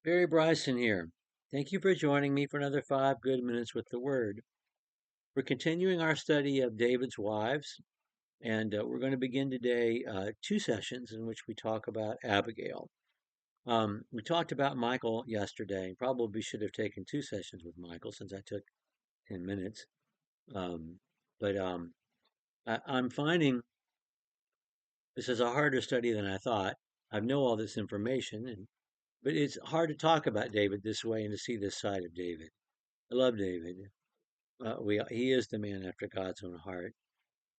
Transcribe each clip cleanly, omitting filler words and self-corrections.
Barry Bryson here. Thank you for joining me for another 5 good minutes with the Word. We're continuing our study of David's wives, and we're going to begin today 2 sessions in which we talk about Abigail. We talked about Michael yesterday. Probably should have taken 2 sessions with Michael since I took 10 minutes. Um, but I'm finding this is a harder study than I thought. I know all this information, but it's hard to talk about David this way and to see this side of David. I love David. He is the man after God's own heart.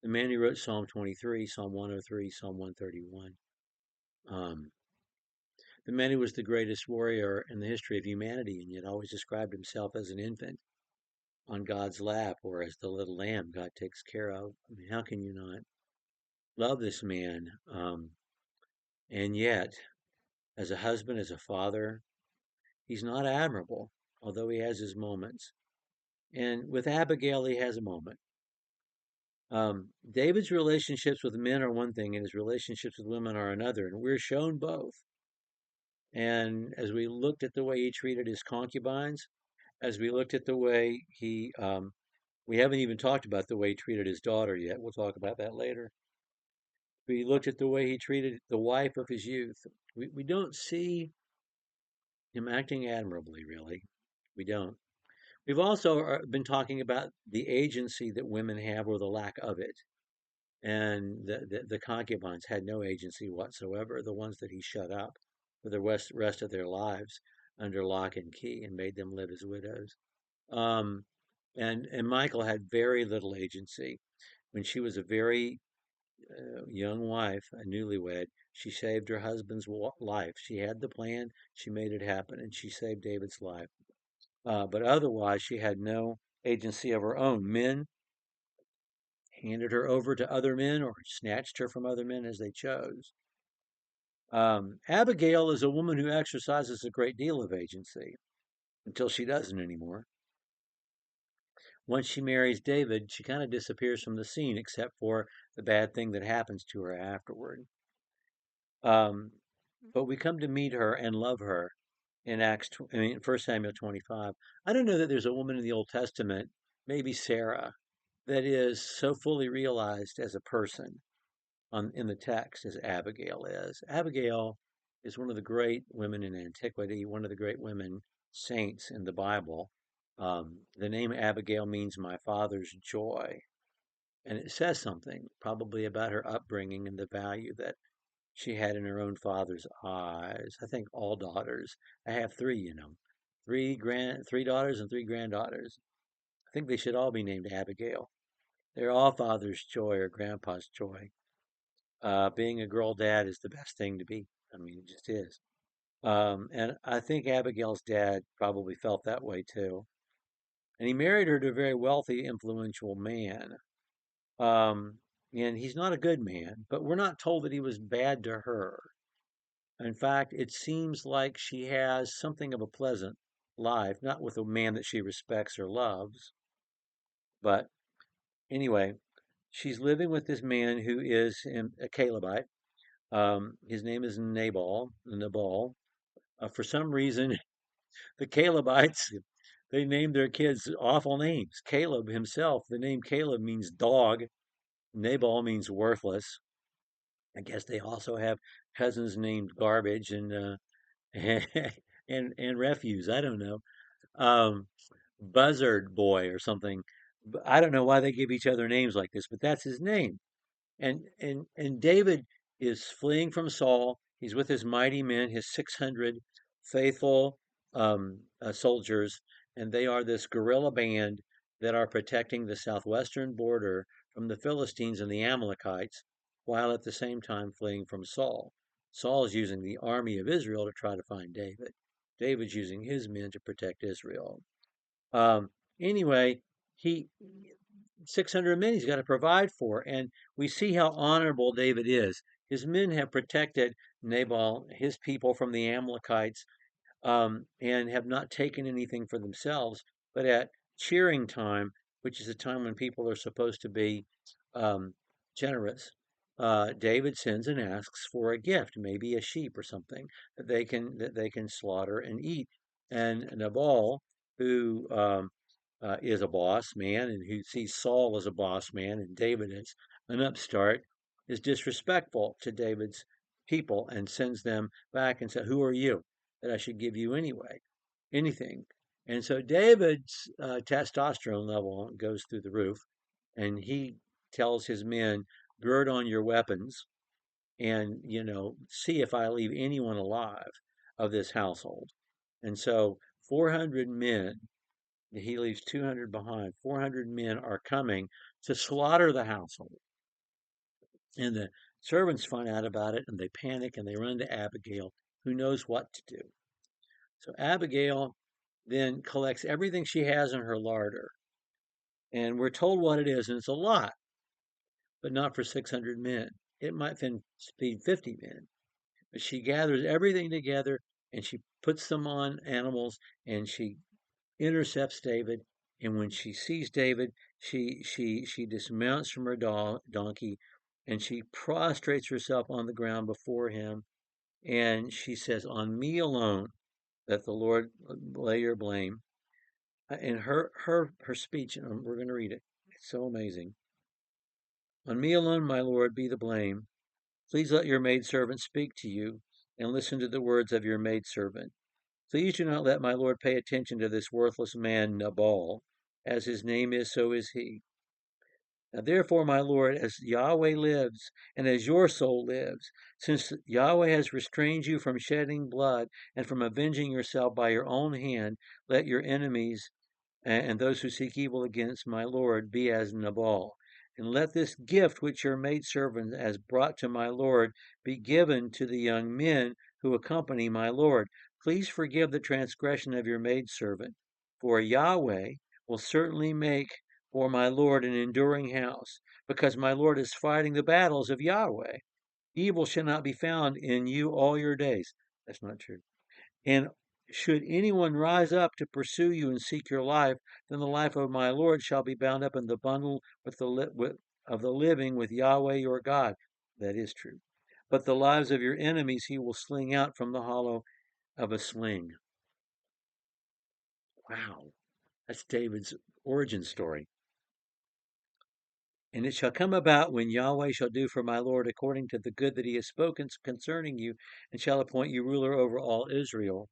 The man who wrote Psalm 23, Psalm 103, Psalm 131. Um, the man who was the greatest warrior in the history of humanity and yet always described himself as an infant on God's lap or as the little lamb God takes care of. I mean, how can you not love this man? And yet, as a husband, as a father, he's not admirable, although he has his moments. And with Abigail, he has a moment. David's relationships with men are one thing, and his relationships with women are another, and we're shown both. And as we looked at the way he treated his concubines, as we looked at the way we haven't even talked about the way he treated his daughter yet. We'll talk about that later. We looked at the way he treated the wife of his youth. We don't see him acting admirably, really. We don't. We've also been talking about the agency that women have or the lack of it. And the concubines had no agency whatsoever, the ones that he shut up for the rest of their lives under lock and key and made them live as widows. Um, and Michael had very little agency. When she was a very young wife, a newlywed, she saved her husband's life. She had the plan, she made it happen, and she saved David's life. But otherwise, she had no agency of her own. Men handed her over to other men or snatched her from other men as they chose. Abigail is a woman who exercises a great deal of agency until she doesn't anymore. Once she marries David, she kind of disappears from the scene except for the bad thing that happens to her afterward. Um, but we come to meet her and love her in I mean, 1 Samuel 25. I don't know that there's a woman in the Old Testament, maybe Sarah, that is so fully realized as a person in the text as Abigail is. Abigail is one of the great women in antiquity, one of the great women saints in the Bible. The name Abigail means my father's joy. And it says something probably about her upbringing and the value that she had in her own father's eyes. I think all daughters, I have three, three daughters and three granddaughters. I think they should all be named Abigail. They're all father's joy or grandpa's joy. Being a girl dad is the best thing to be. I mean, it just is. And I think Abigail's dad probably felt that way too. And he married her to a very wealthy, influential man. Um, and he's not a good man, but we're not told that he was bad to her. In fact, it seems like she has something of a pleasant life, not with a man that she respects or loves, but anyway, she's living with this man who is a Calebite. His name is Nabal. For some reason, the Calebites, they named their kids awful names. Caleb himself, the name Caleb means dog. Nabal means worthless. I guess they also have cousins named garbage and and refuse. I don't know. Um, Buzzard boy or something. I don't know why they give each other names like this, but that's his name. And David is fleeing from Saul. He's with his mighty men, his 600 faithful soldiers, and they are this guerrilla band that are protecting the southwestern border from the Philistines and the Amalekites, while at the same time fleeing from Saul. Saul is using the army of Israel to try to find David. David's using his men to protect Israel. Um, anyway, he 600 men he's got to provide for. And we see how honorable David is. His men have protected Nabal, his people, from the Amalekites, and have not taken anything for themselves. But at cheering time, which is a time when people are supposed to be um, generous, David sends and asks for a gift, maybe a sheep or something that they can slaughter and eat. And Nabal, who is a boss man and who sees Saul as a boss man and David as an upstart, is disrespectful to David's people and sends them back and says, "Who are you that I should give you anyway? Anything?" And so David's testosterone level goes through the roof, and he tells his men, "Gird on your weapons, and see if I leave anyone alive of this household." And so 400 men, he leaves 200 behind. 400 men are coming to slaughter the household. And the servants find out about it and they panic and they run to Abigail, who knows what to do. So Abigail then collects everything she has in her larder. And we're told what it is, and it's a lot, but not for 600 men. It might feed 50 men. But she gathers everything together and she puts them on animals and she intercepts David. And when she sees David, she dismounts from her donkey and she prostrates herself on the ground before him. And she says, "On me alone, that the Lord lay your blame." In her speech, and we're going to read it. It's so amazing. "On me alone, my Lord, be the blame. Please let your maidservant speak to you, and listen to the words of your maidservant. Please do not let my Lord pay attention to this worthless man Nabal. As his name is, so is he. Now therefore, my Lord, as Yahweh lives, and as your soul lives, since Yahweh has restrained you from shedding blood and from avenging yourself by your own hand, let your enemies and those who seek evil against my Lord be as Nabal. And let this gift which your maidservant has brought to my Lord be given to the young men who accompany my Lord. Please forgive the transgression of your maidservant, for Yahweh will certainly make for my Lord an enduring house, because my Lord is fighting the battles of Yahweh. Evil shall not be found in you all your days." That's not true. "And should anyone rise up to pursue you and seek your life, then the life of my Lord shall be bound up in the bundle of the living with Yahweh your God." That is true. "But the lives of your enemies he will sling out from the hollow of a sling." Wow. That's David's origin story. "And it shall come about when Yahweh shall do for my Lord according to the good that he has spoken concerning you, and shall appoint you ruler over all Israel.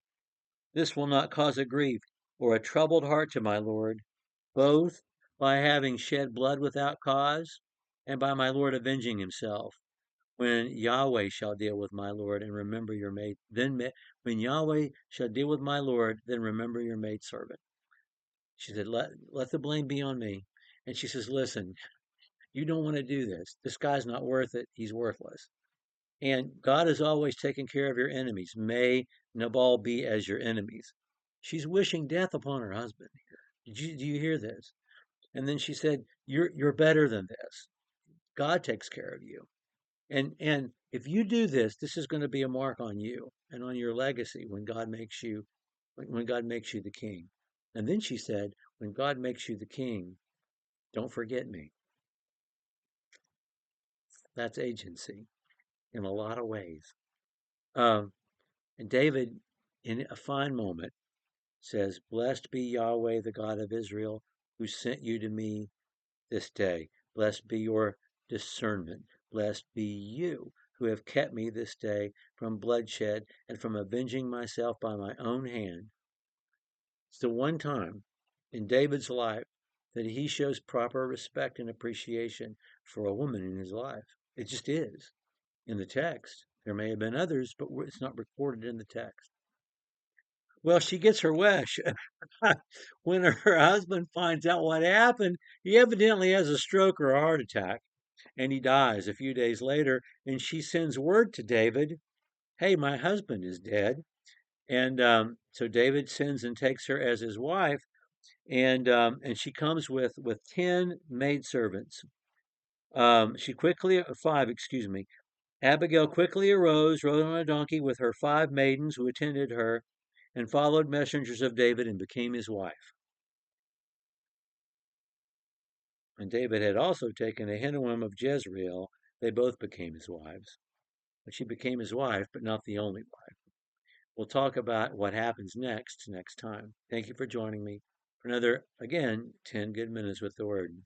This will not cause a grief or a troubled heart to my Lord, both by having shed blood without cause, and by my Lord avenging himself. When Yahweh shall deal with my Lord and remember your maid, when Yahweh shall deal with my Lord, then remember your maidservant." She said, let the blame be on me. And she says, "Listen, you don't want to do this. This guy's not worth it. He's worthless. And God has always taken care of your enemies. May Nabal be as your enemies." She's wishing death upon her husband here. Do you hear this? And then she said, "You're better than this. God takes care of you. And if you do this, this is going to be a mark on you and on your legacy when God makes you the king." And then she said, "When God makes you the king, don't forget me." That's agency in a lot of ways. Um, and David, in a fine moment, says, "Blessed be Yahweh, the God of Israel, who sent you to me this day. Blessed be your discernment. Blessed be you who have kept me this day from bloodshed and from avenging myself by my own hand." It's the one time in David's life that he shows proper respect and appreciation for a woman in his life. It just is in the text. There may have been others, but it's not recorded in the text. Well, she gets her wish. When her husband finds out what happened, he evidently has a stroke or a heart attack, and he dies a few days later. And she sends word to David, "Hey, my husband is dead." And so David sends and takes her as his wife, and she comes with 10 maidservants. She quickly 5, excuse me. Abigail quickly arose, rode on a donkey with her 5 maidens who attended her, and followed messengers of David and became his wife. And David had also taken Ahinoam of Jezreel, They both became his wives. But she became his wife, but not the only wife. We'll talk about what happens next time. Thank you for joining me for another, again, 10 good minutes with the Word.